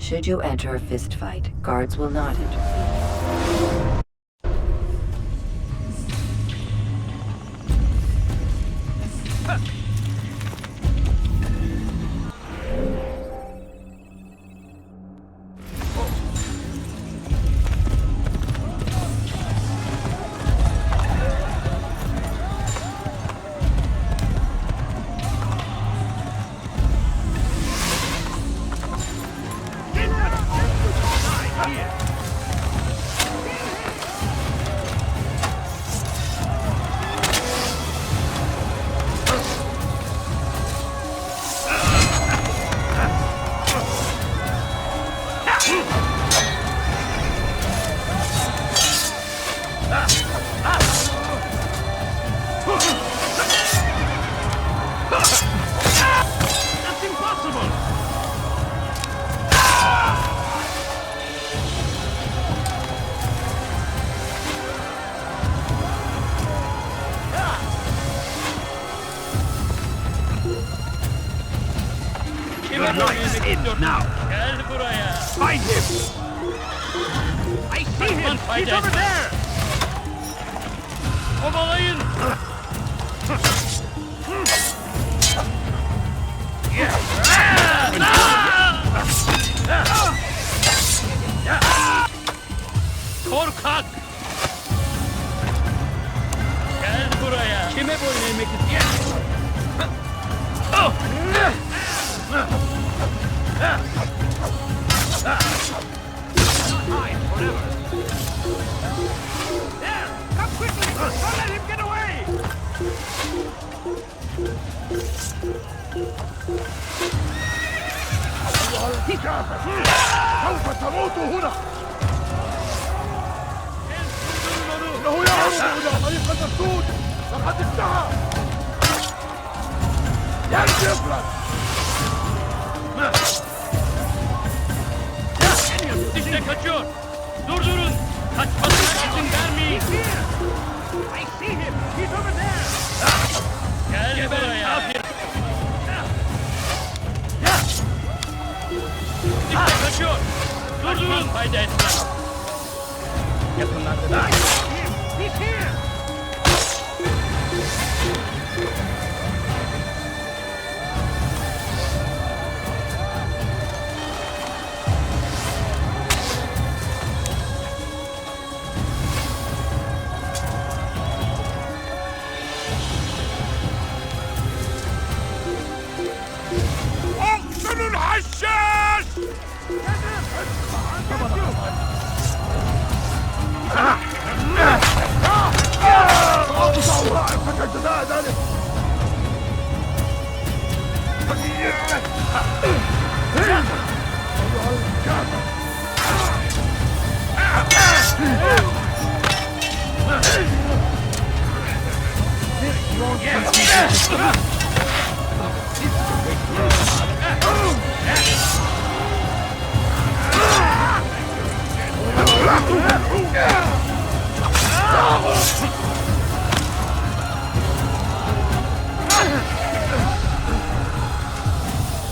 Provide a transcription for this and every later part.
Should you enter a fistfight, guards will not intervene. That's impossible! Your life is in now! Gel buraya. Find him! I see him! He's over there! Kovalayın! Korkak! Gel buraya! Kime boyun eğmek istiyorsun? There! Come quickly! Don't let him get away! سوف تموت هنا! إنه يعود إلى طريق السود! لقد انتهى! يا إبراهيم! İşte kaçıyor! Durdurun! Kaçmasına izin vermeyin! I see him! He's over there! Gel buraya! İşte kaçıyor! Durdurun! Fayda etmez! Yakınlarda da... He's here! أحسن الحشاش! فكرت ذلك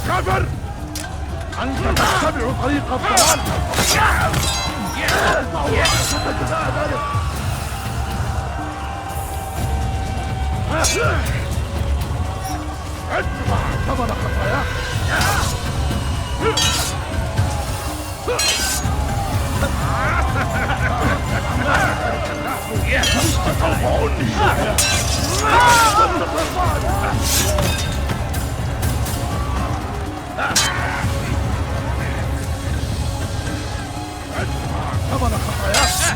كفر! أنت تتبع طريق الضلال! ادفع ثمن خطاياك! ثمن خطاياك!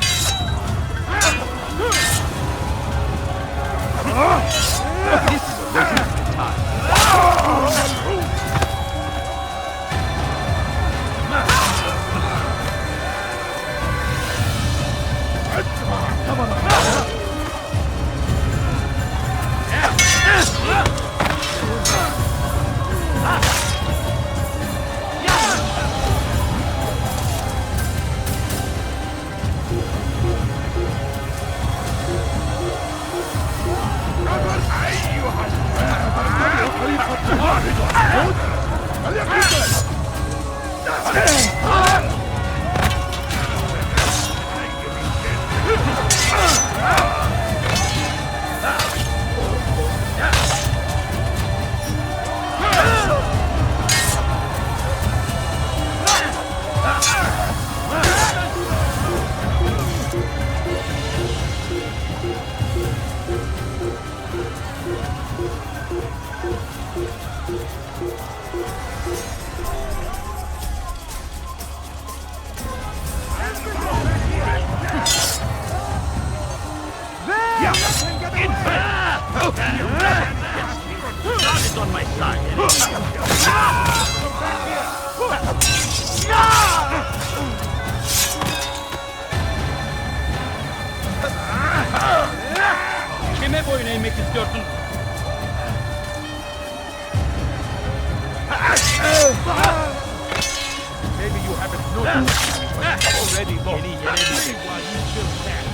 God is on my side. Kime boyun eğmek istiyorsun? Maybe you haven't noticed, but it's already lost. While you still stand.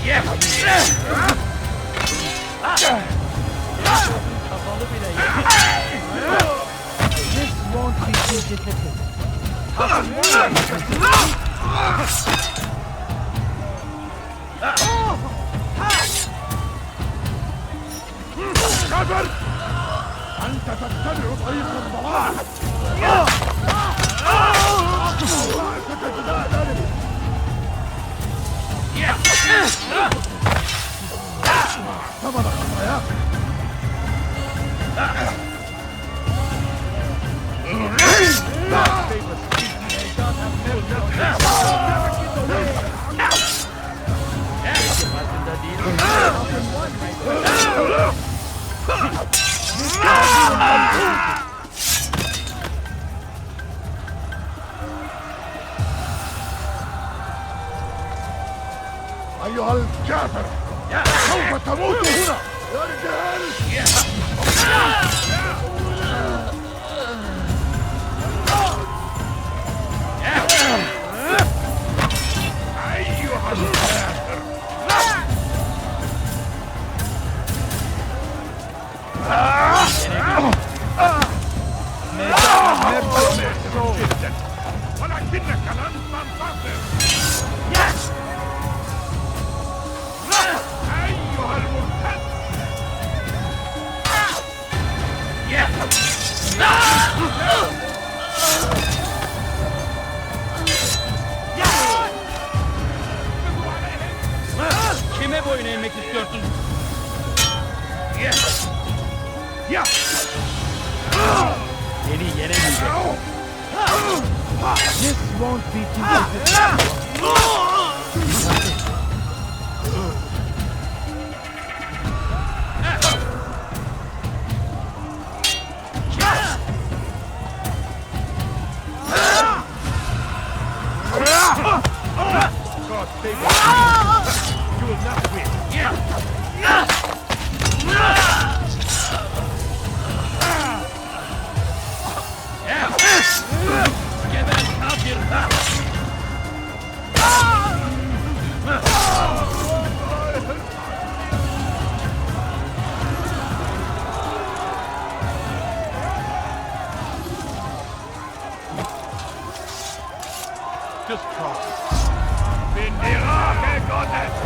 Kafalı bile yok. This won't be too difficult. كفر! أنت تتبع طريق الضلال! ثمن خطاياك! أيها الكافر! سوف تموت هنا! يا رجال! أيها الكافر! جدا ولكنك لن تنتصر أيها المرتد Kime boyun eğmek istiyorsun? Beni yenemeyecek. This won't be too difficult. God save us! You will not win! Geber kafir! Just cross. Bin die Rache Gottes!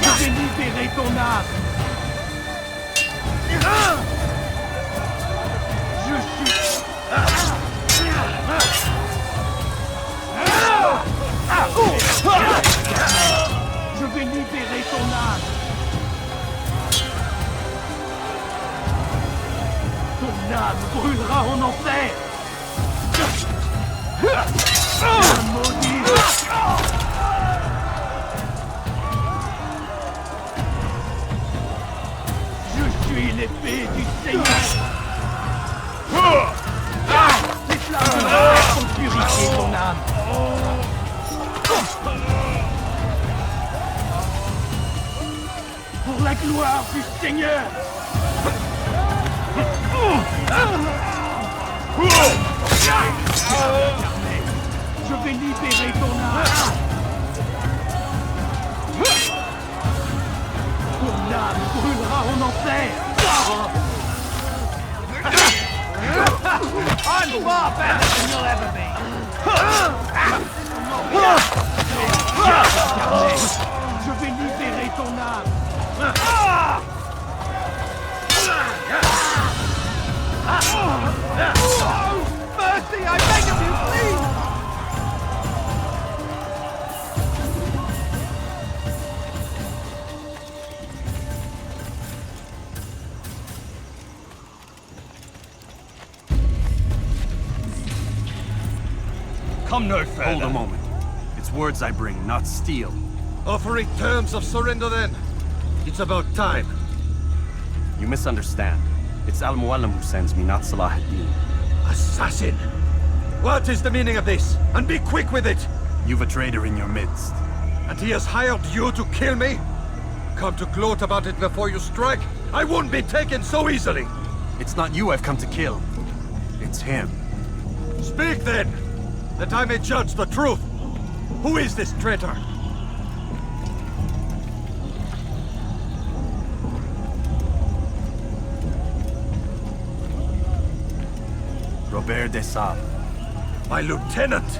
Je vais libérer ton âme. Je suis... Je vais libérer ton âme. Ton âme brûlera en enfer. Maudit. Je suis l'épée du Seigneur. Ces flammes vont purifier ton âme. Pour la gloire du Seigneur. Je vais libérer ton âme. Ton âme brûlera en enfer. I'm far better than you'll ever be. come no further. Hold a moment. It's words I bring, not steel. Offering terms of surrender then. It's about time. You misunderstand. It's Al-Mualim who sends me, not Salah ad-Din. Assassin! What is the meaning of this? And be quick with it! You've a traitor in your midst. And he has hired you to kill me? Come to gloat about it before you strike? I won't be taken so easily! It's not you I've come to kill. It's him. Speak then, that I may judge the truth. Who is this traitor? Robert de Sable. My lieutenant!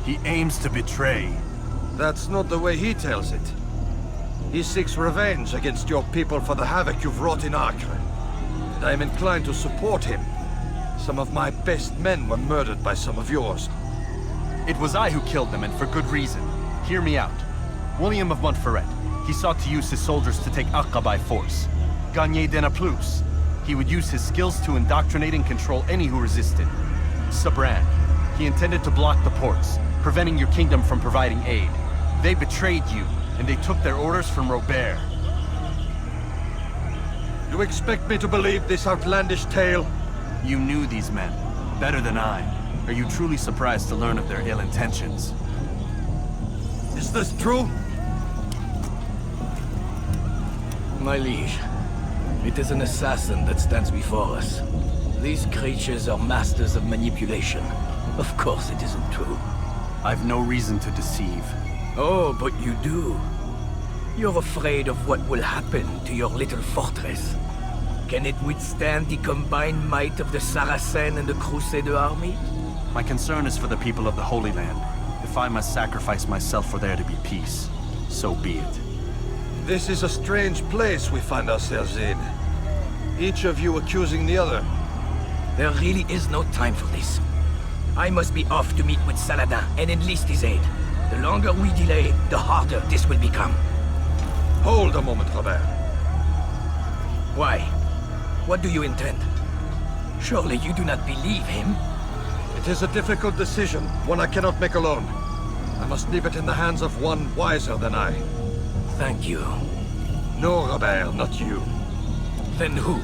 He aims to betray. That's not the way he tells it. He seeks revenge against your people for the havoc you've wrought in Acre. And I am inclined to support him. Some of my best men were murdered by some of yours. It was I who killed them, and for good reason. Hear me out. William of Montferrat. He sought to use his soldiers to take Acre by force. Gagné de Naplouse. He would use his skills to indoctrinate and control any who resisted. Sabran. He intended to block the ports, preventing your kingdom from providing aid. They betrayed you, and they took their orders from Robert. You expect me to believe this outlandish tale? You knew these men, better than I. Are you truly surprised to learn of their ill intentions? Is this true? My liege, it is an assassin that stands before us. These creatures are masters of manipulation. Of course it isn't true. I've no reason to deceive. Oh, but you do. You're afraid of what will happen to your little fortress. Can it withstand the combined might of the Saracen and the Crusader army? My concern is for the people of the Holy Land. If I must sacrifice myself for there to be peace, so be it. This is a strange place we find ourselves in. Each of you accusing the other. There really is no time for this. I must be off to meet with Saladin and enlist his aid. The longer we delay, the harder this will become. Hold a moment, Robert. Why? What do you intend? Surely you do not believe him? It is a difficult decision, one I cannot make alone. I must leave it in the hands of one wiser than I. Thank you. No, Robert, not you. Then who?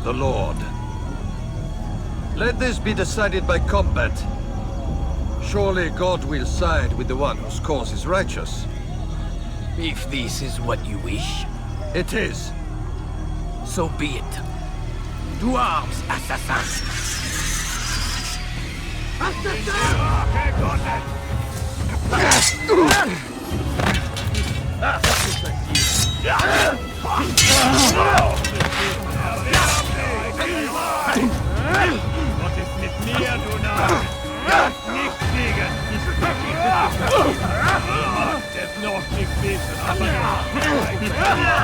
The Lord. Let this be decided by combat. Surely God will side with the one whose cause is righteous. If this is what you wish, It is. so be it. To arms, assassin! Was ist mit mir, du Narr? Nicht fliegen! Macht es noch nicht wissen, aber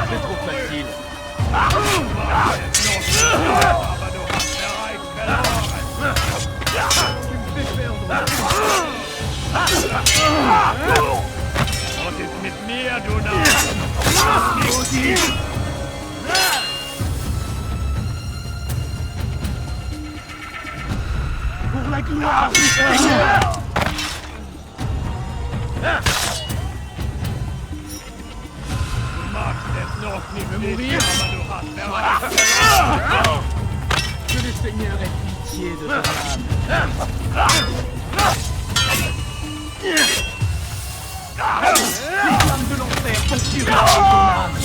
C'est trop facile. Macht es noch nicht, aber du hast bereits verloren. Was ist mit mir, du Narr? Nicht fliegen! Pour la gloire du Du magst es noch nicht wissen, aber du hast bereits verloren. Que le Seigneur ait pitié de ton âme. Les flammes de l'enfer consumera ton âme.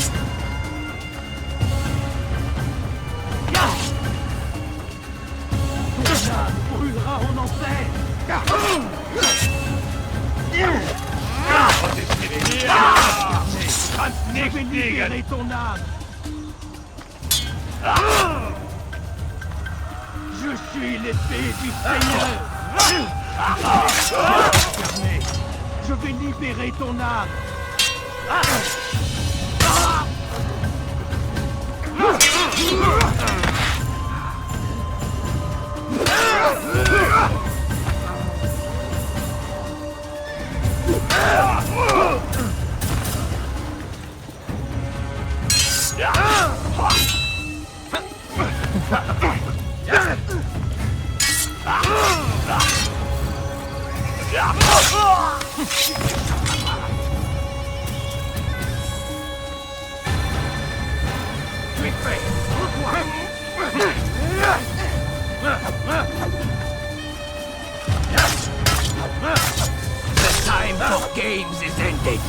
Ton âme brûlera en enfer. Was ist mit mir? Kannst Je nicht vais fliegen! libérer ton âme. Je suis l'épée du Seigneur. Incarné, je vais libérer ton âme. The time for games is ended.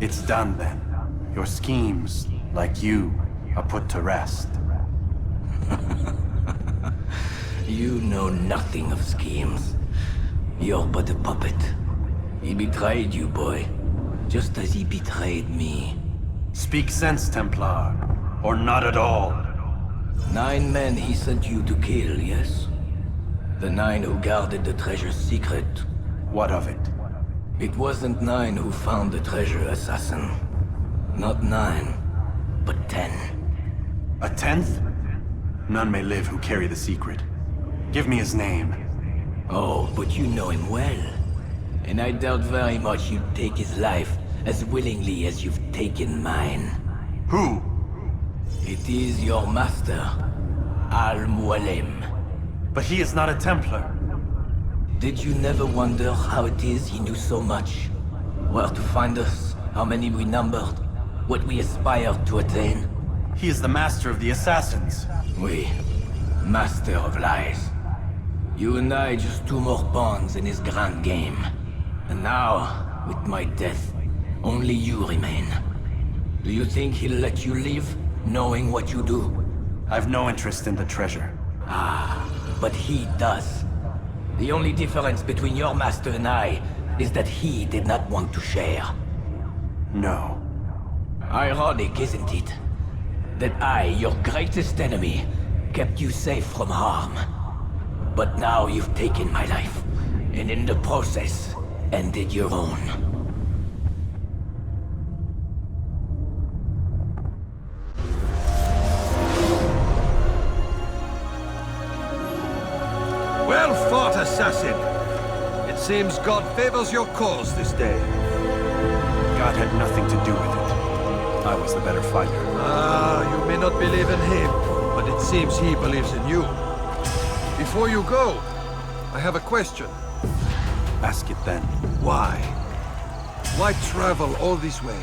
It's done then. Your schemes, like you, are put to rest. You know nothing of schemes. You're but a puppet. He betrayed you, boy. Just as he betrayed me. Speak sense, Templar. Or not at all. 9 men he sent you to kill, yes? The 9 who guarded the treasure's secret. What of it? It wasn't 9 who found the treasure, assassin. Not 9, but 10. A 10th? None may live who carry the secret. Give me his name. Oh, but you know him well. And I doubt very much you'd take his life as willingly as you've taken mine. Who? It is your master, Al-Mualim. But he is not a Templar. Did you never wonder how it is he knew so much? Where to find us, how many we numbered, what we aspired to attain? He is the master of the assassins. We, master of lies. You and I just 2 more pawns in his grand game. And now, with my death, only you remain. Do you think he'll let you live, knowing what you do? I've no interest in the treasure. Ah, but he does. The only difference between your master and I is that he did not want to share. No. Ironic, isn't it? That I, your greatest enemy, kept you safe from harm. But now you've taken my life, and in the process, ended your own. Well fought, assassin. It seems God favors your cause this day. God had nothing to do with it. I was the better fighter. Ah, you may not believe in him, but it seems he believes in you. Before you go, I have a question. Ask it then. Why? Why travel all this way?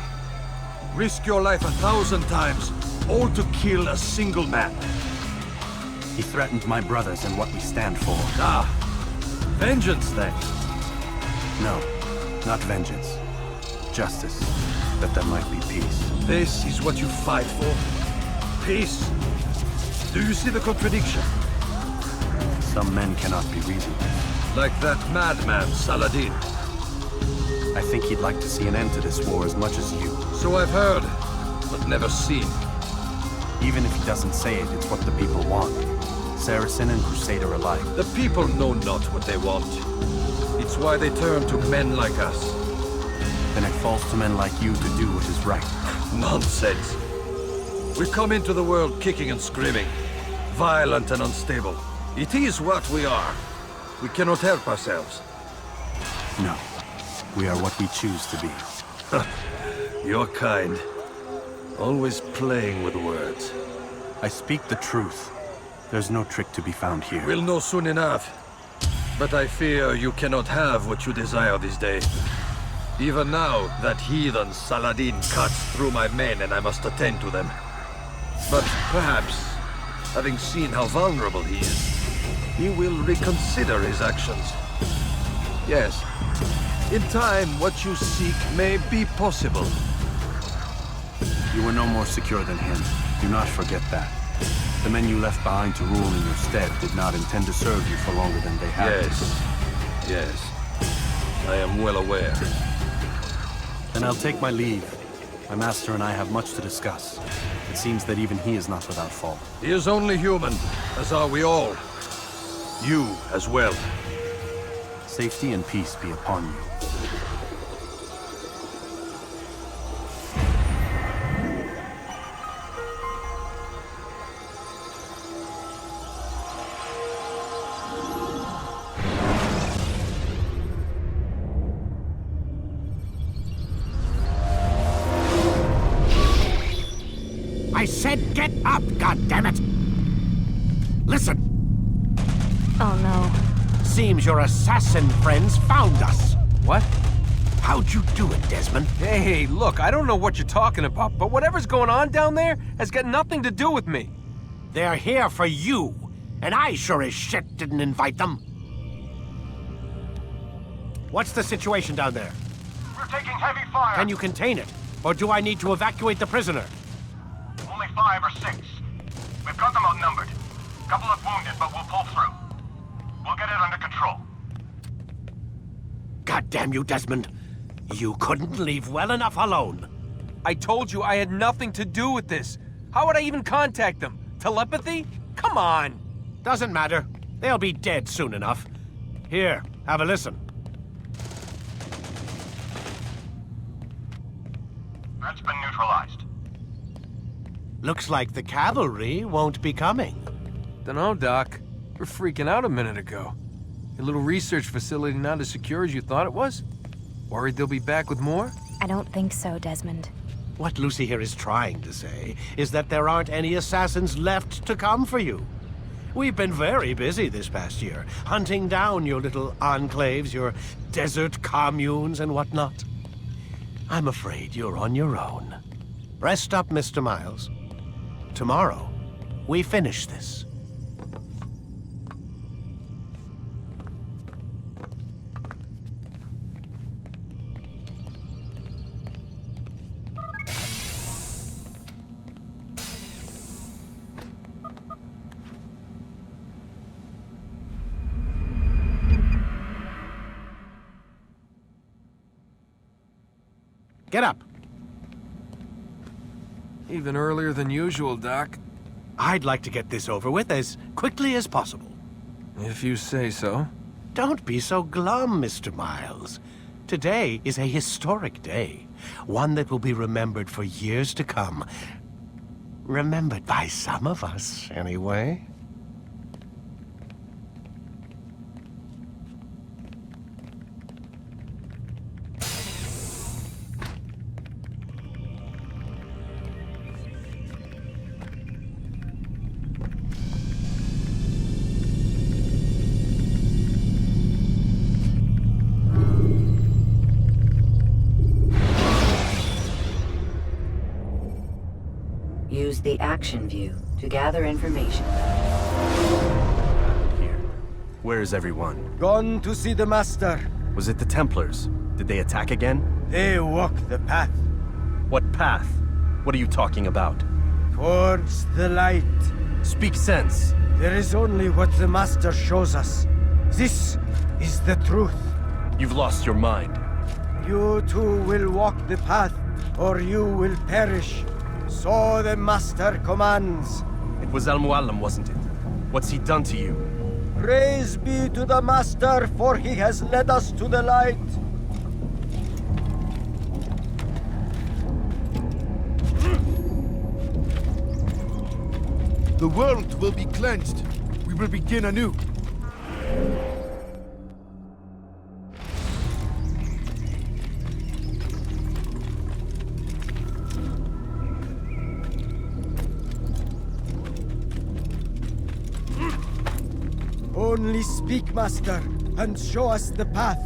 Risk your life 1,000 times, all to kill a single man. He threatened my brothers and what we stand for. Ah, vengeance then. No, not vengeance. justice, that there might be peace. This is what you fight for? Peace? Do you see the contradiction? Some men cannot be reasoned with. Like that madman, Saladin. I think he'd like to see an end to this war as much as you. So I've heard, but never seen. Even if he doesn't say it, it's what the people want. Saracen and Crusader alike. The people know not what they want. It's why they turn to men like us. Then it falls to men like you to do what is right. Nonsense. We come into the world kicking and screaming, violent and unstable. It is what we are. We cannot help ourselves. No. We are what we choose to be. You're kind. Always playing with words. I speak the truth. There's no trick to be found here. We'll know soon enough. But I fear you cannot have what you desire this day. Even now, that heathen Saladin cuts through my men and I must attend to them. But perhaps, having seen how vulnerable he is, he will reconsider his actions. Yes, in time, what you seek may be possible. You were no more secure than him. Do not forget that. The men you left behind to rule in your stead did not intend to serve you for longer than they had. Yes. I am well aware. Then I'll take my leave. My master and I have much to discuss. It seems that even he is not without fault. He is only human, as are we all. You as well. Safety and peace be upon you. I said get up, goddammit! Listen, Oh no. seems your assassin friends found us. What? How'd you do it, Desmond? Hey, look, I don't know what you're talking about, but whatever's going on down there has got nothing to do with me. They're here for you, and I sure as shit didn't invite them. What's the situation down there? We're taking heavy fire. Can you contain it? Or do I need to evacuate the prisoner? Only 5 or 6. We've got them outnumbered. Couple of wounded, but we'll pull through. We'll get it under control. God damn you, Desmond. You couldn't leave well enough alone. I told you I had nothing to do with this. How would I even contact them? Telepathy? Come on. Doesn't matter. They'll be dead soon enough. Here, have a listen. That's been neutralized. Looks like the cavalry won't be coming. Dunno, Doc. We're freaking out a minute ago. Your little research facility not as secure as you thought it was? Worried they'll be back with more? I don't think so, Desmond. What Lucy here is trying to say is that there aren't any assassins left to come for you. We've been very busy this past year, hunting down your little enclaves, your desert communes and whatnot. I'm afraid you're on your own. Rest up, Mr. Miles. Tomorrow, we finish this. Get up. Even earlier than usual, Doc. I'd like to get this over with as quickly as possible. If you say so. Don't be so glum, Mr. Miles. Today is a historic day. One that will be remembered for years to come. Remembered by some of us, anyway. Use the action view to gather information. Here. Where is everyone? Gone to see the Master. Was it the Templars? Did they attack again? They walk the path What path? What are you talking about? towards the light. Speak sense. There is only what the Master shows us. This is the truth. You've lost your mind. You too will walk the path, or you will perish. So the Master commands. It was Al-Mualim, wasn't it? What's he done to you? Praise be to the Master, for he has led us to the light. The world will be cleansed. We will begin anew. Only speak, Master, and show us the path.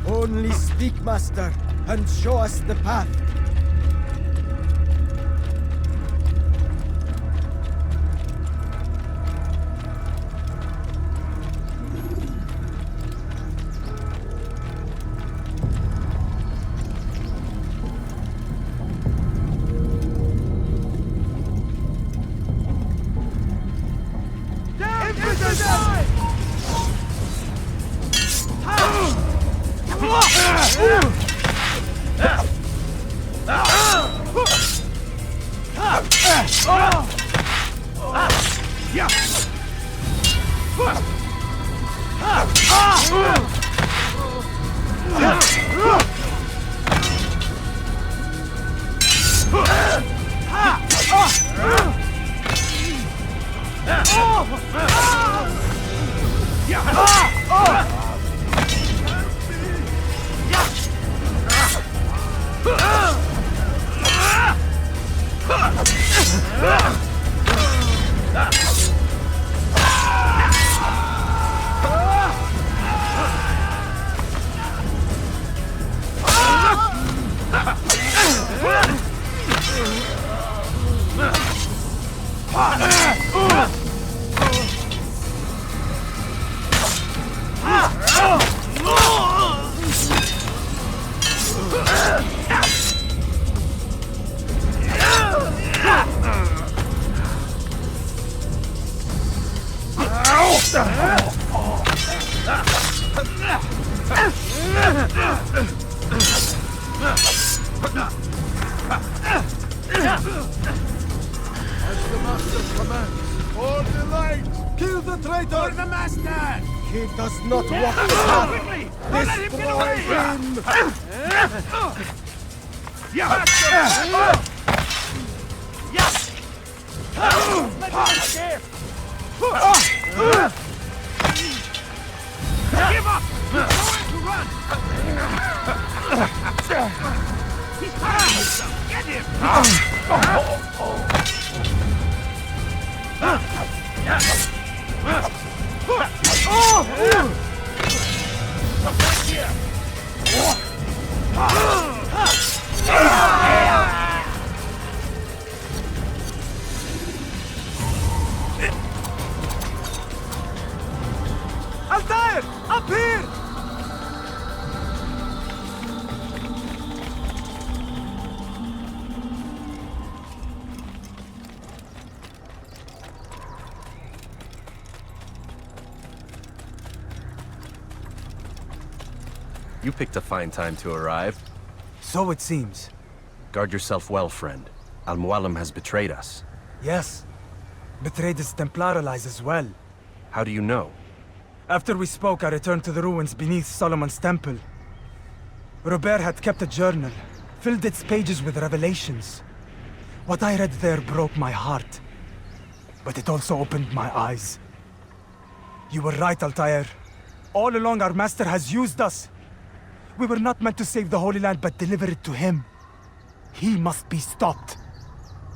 Only speak, Master, and show us the path. For the light! Kill the traitor! For the Master! He does not walk the path. Destroy him! Give up! He's going to run! He's hurting himself! Get him! Altair! Up here! You picked a fine time to arrive. So it seems. Guard yourself well, friend. Al-Mualim has betrayed us. Yes. Betrayed his Templar allies as well. How do you know? After we spoke, I returned to the ruins beneath Solomon's temple. Robert had kept a journal, filled its pages with revelations. What I read there broke my heart. But it also opened my eyes. You were right, Altair. All along our master has used us. We were not meant to save the Holy Land, but deliver it to him. He must be stopped.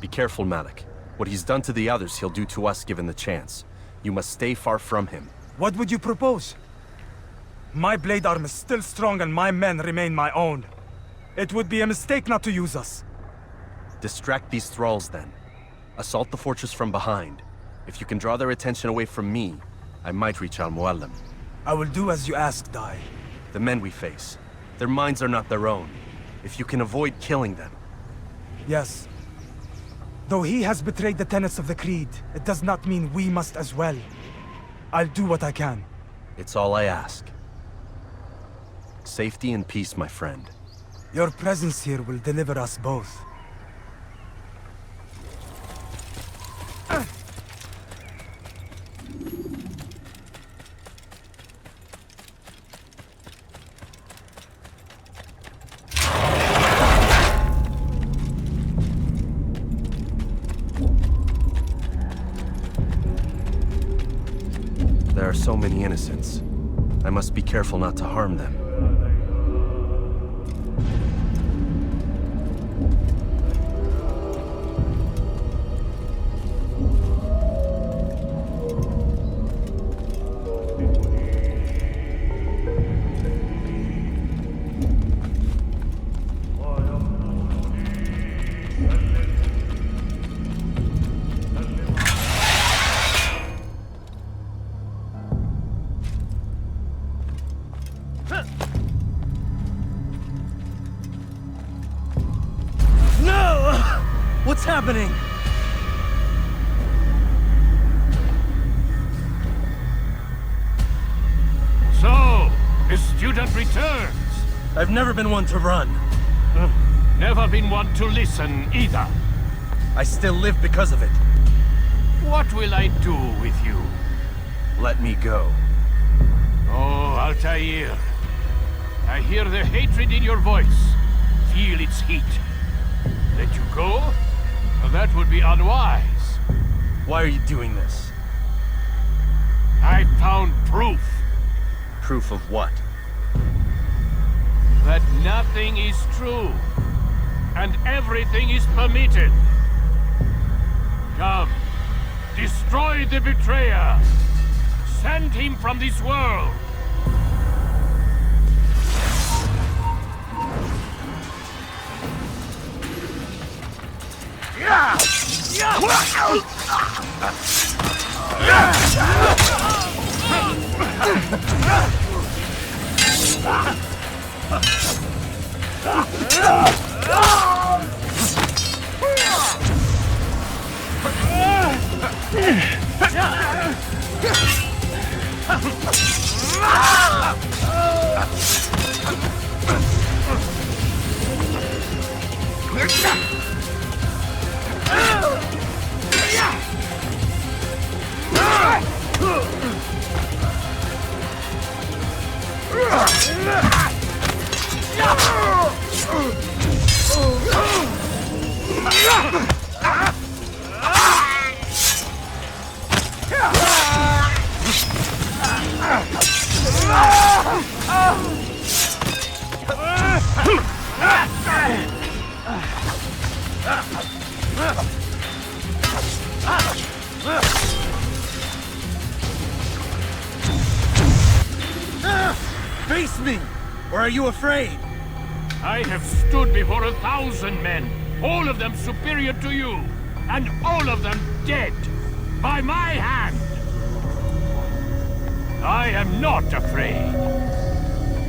Be careful, Malik. What he's done to the others, he'll do to us given the chance. You must stay far from him. What would you propose? My blade arm is still strong and my men remain my own. It would be a mistake not to use us. Distract these thralls then. Assault the fortress from behind. If you can draw their attention away from me, I might reach Al-Mualim. I will do as you ask, Dai. The men we face, their minds are not their own. If you can avoid killing them. Yes. Though he has betrayed the tenets of the Creed, it does not mean we must as well. I'll do what I can. It's all I ask. Safety and peace, my friend. Your presence here will deliver us both. There are so many innocents. I must be careful not to harm them. What's happening? So, the student returns. I've never been one to run. Never been one to listen either. I still live because of it. What will I do with you? Let me go. Oh, Altair. I hear the hatred in your voice. Feel its heat. Let you go? That would be unwise. Why are you doing this? I found proof. Proof of what? That nothing is true. And everything is permitted. Come. Destroy the betrayer. Send him from this world. Face me! Or are you afraid? I have stood before 1,000 men, all of them superior to you, and all of them dead, by my hand. I am not afraid.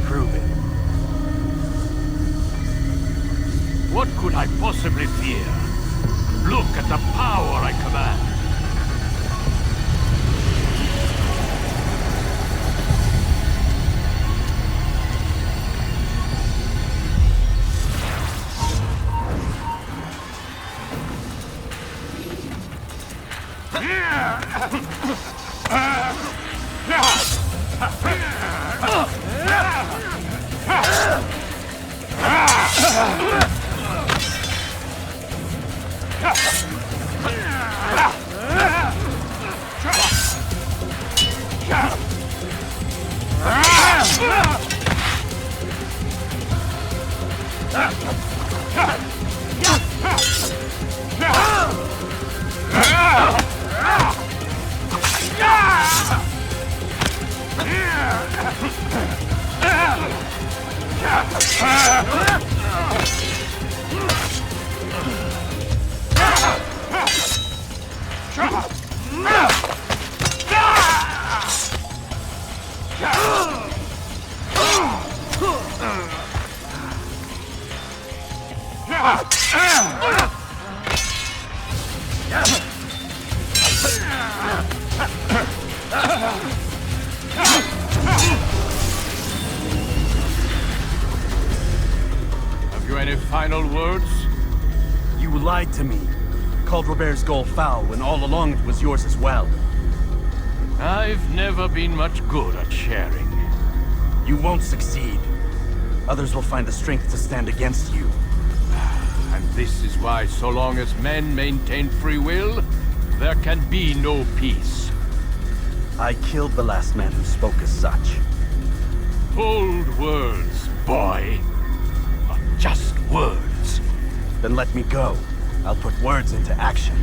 Prove it. What could I possibly fear? Look at the power I command. words? You lied to me. Called Robert's goal foul when all along it was yours as well. I've never been much good at sharing. You won't succeed. Others will find the strength to stand against you. And this is why, so long as men maintain free will, there can be no peace. I killed the last man who spoke as such. Bold words, boy. But just words. Then let me go. I'll put words into action.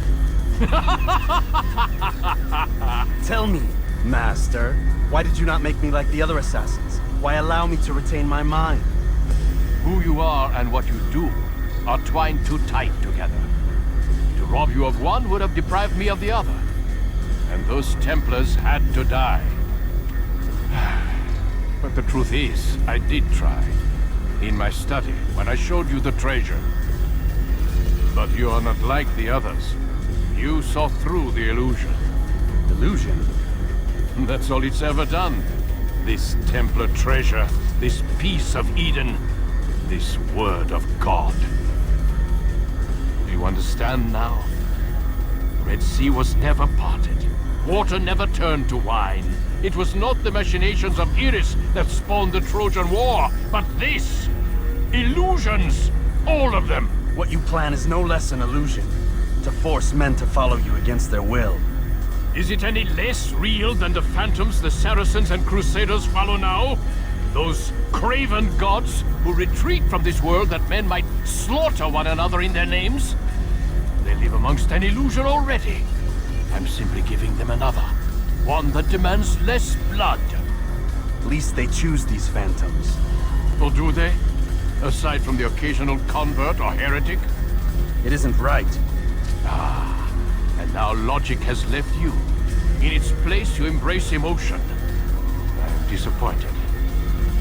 Tell me, Master, why did you not make me like the other assassins? Why allow me to retain my mind? Who you are and what you do are twined too tight together. To rob you of one would have deprived me of the other. And those Templars had to die. But the truth is, I did try. In my study, when I showed you the treasure. But you are not like the others. You saw through the illusion. Illusion? That's all it's ever done. This Templar treasure, this piece of Eden, this word of God. Do you understand now? Red Sea was never parted. Water never turned to wine. It was not the machinations of Iris that spawned the Trojan War, but this! Illusions! All of them! What you plan is no less an illusion. To force men to follow you against their will. Is it any less real than the phantoms the Saracens and Crusaders follow now? Those craven gods who retreat from this world that men might slaughter one another in their names? They live amongst an illusion already. I'm simply giving them another. One that demands less blood. At least they choose these phantoms. Or do they? Aside from the occasional convert or heretic? It isn't right. Ah, and now logic has left you. In its place, you embrace emotion. I'm disappointed.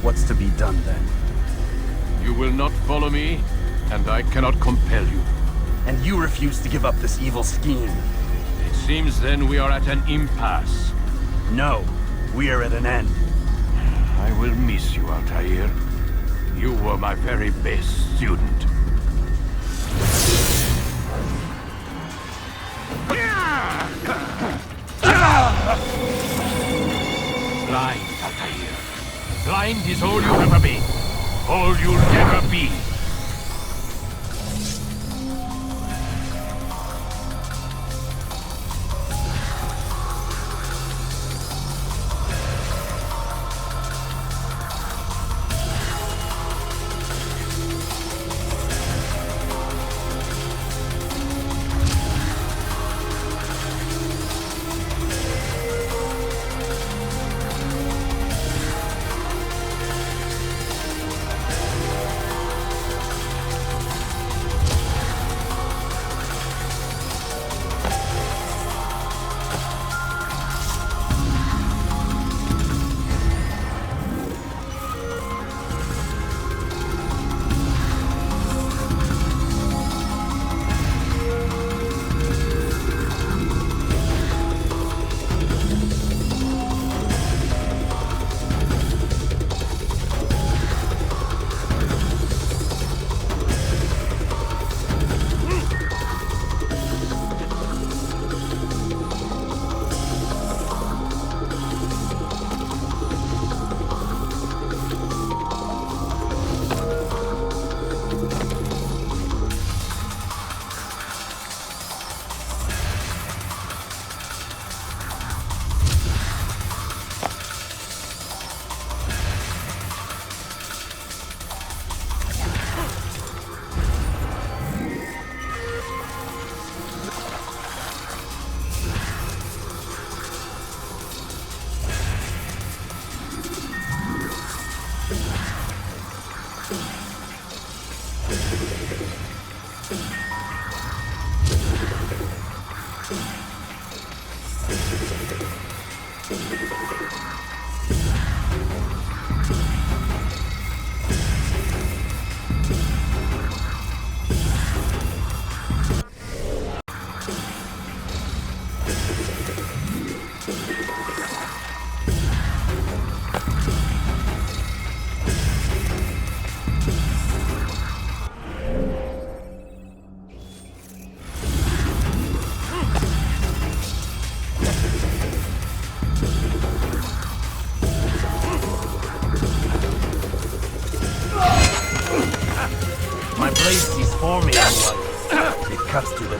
What's to be done then? You will not follow me, and I cannot compel you. And you refuse to give up this evil scheme. It seems then we are at an impasse. No, we are at an end. I will miss you, Altair. You were my very best student. Blind, Altair. Blind is all you'll ever be. All you'll ever be.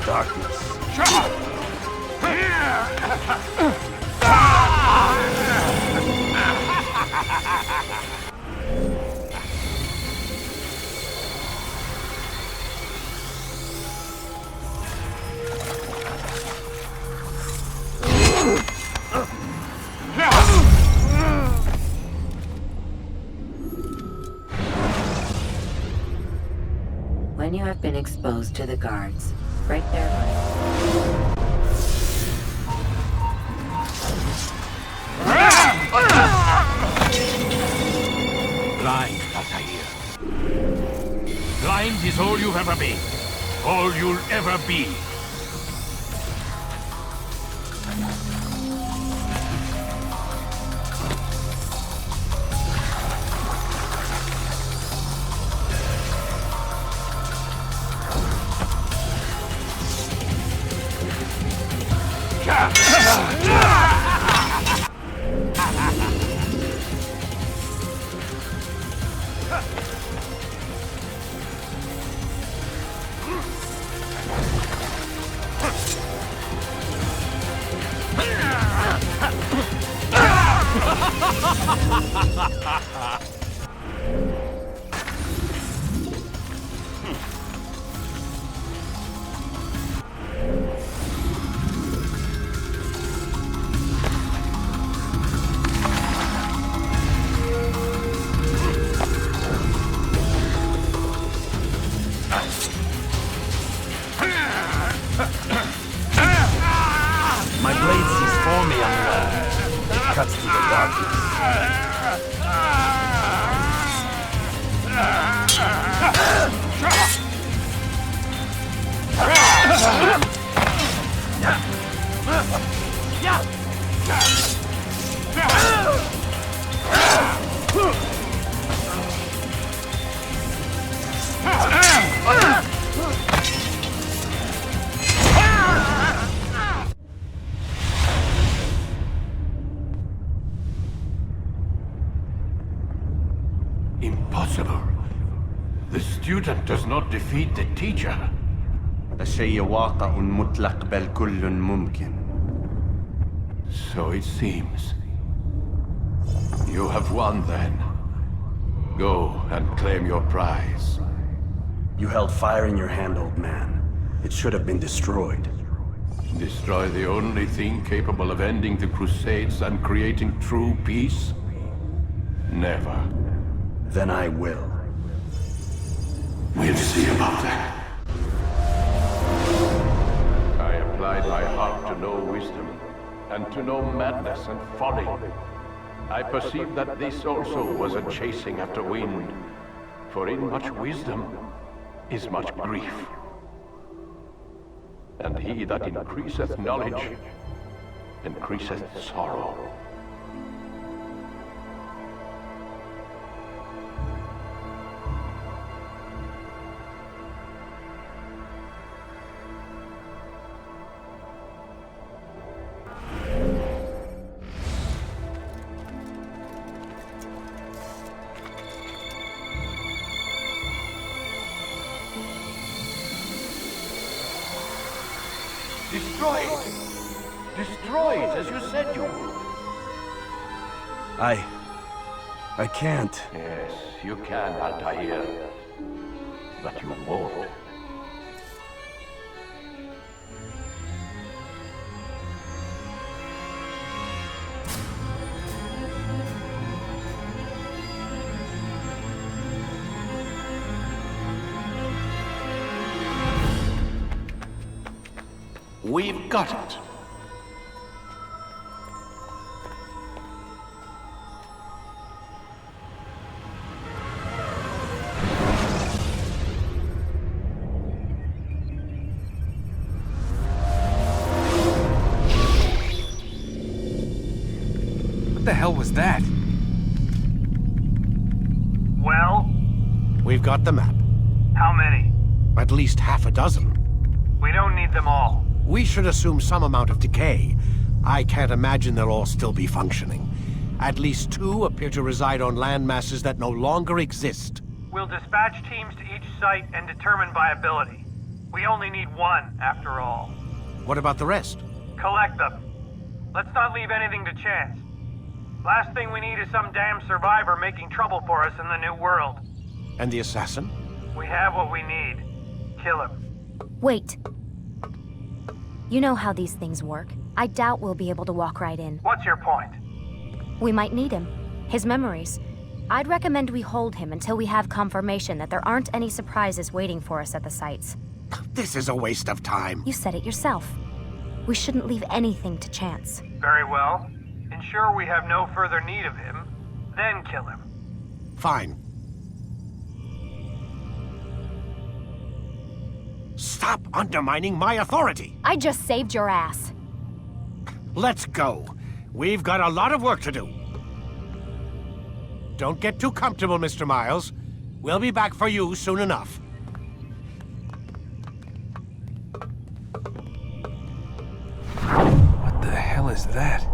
darkness. When you have been exposed to the guards, break their line. Blind, Altair. Blind is all you've ever been. All you'll ever be. My blade sees for me on the way. It cuts through the darkness. Impossible. The student does not defeat the teacher. الشيء واقع مطلق بل كل ممكن. So it seems. You have won then. Go and claim your prize. You held fire in your hand, old man. It should have been destroyed. Destroy the only thing capable of ending the Crusades and creating true peace? Never. Then I will. We'll see about that. I applied my heart to know wisdom, and to know madness and folly. I perceived that this also was a chasing after wind, for in much wisdom is much grief. And he that increaseth knowledge increaseth sorrow. Destroy it! Destroy it, as you said you would. I can't. Yes, you can, Altair. But you won't. We've got it. What the hell was that? Well? We've got the map. How many? At least half a dozen. We don't need them all. We should assume some amount of decay. I can't imagine they'll all still be functioning. At least 2 appear to reside on land masses that no longer exist. We'll dispatch teams to each site and determine viability. We only need one, after all. What about the rest? Collect them. Let's not leave anything to chance. Last thing we need is some damn survivor making trouble for us in the new world. And the assassin? We have what we need. Kill him. Wait. You know how these things work. I doubt we'll be able to walk right in. What's your point? We might need him. His memories. I'd recommend we hold him until we have confirmation that there aren't any surprises waiting for us at the sites. This is a waste of time. You said it yourself. We shouldn't leave anything to chance. Very well. Ensure we have no further need of him, then kill him. Fine. Stop undermining my authority! I just saved your ass. Let's go. We've got a lot of work to do. Don't get too comfortable, Mr. Miles. We'll be back for you soon enough. What the hell is that?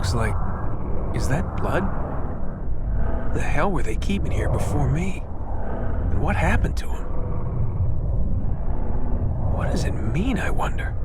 looks like... Is that blood? What the hell were they keeping here before me? And what happened to him? What does it mean, I wonder?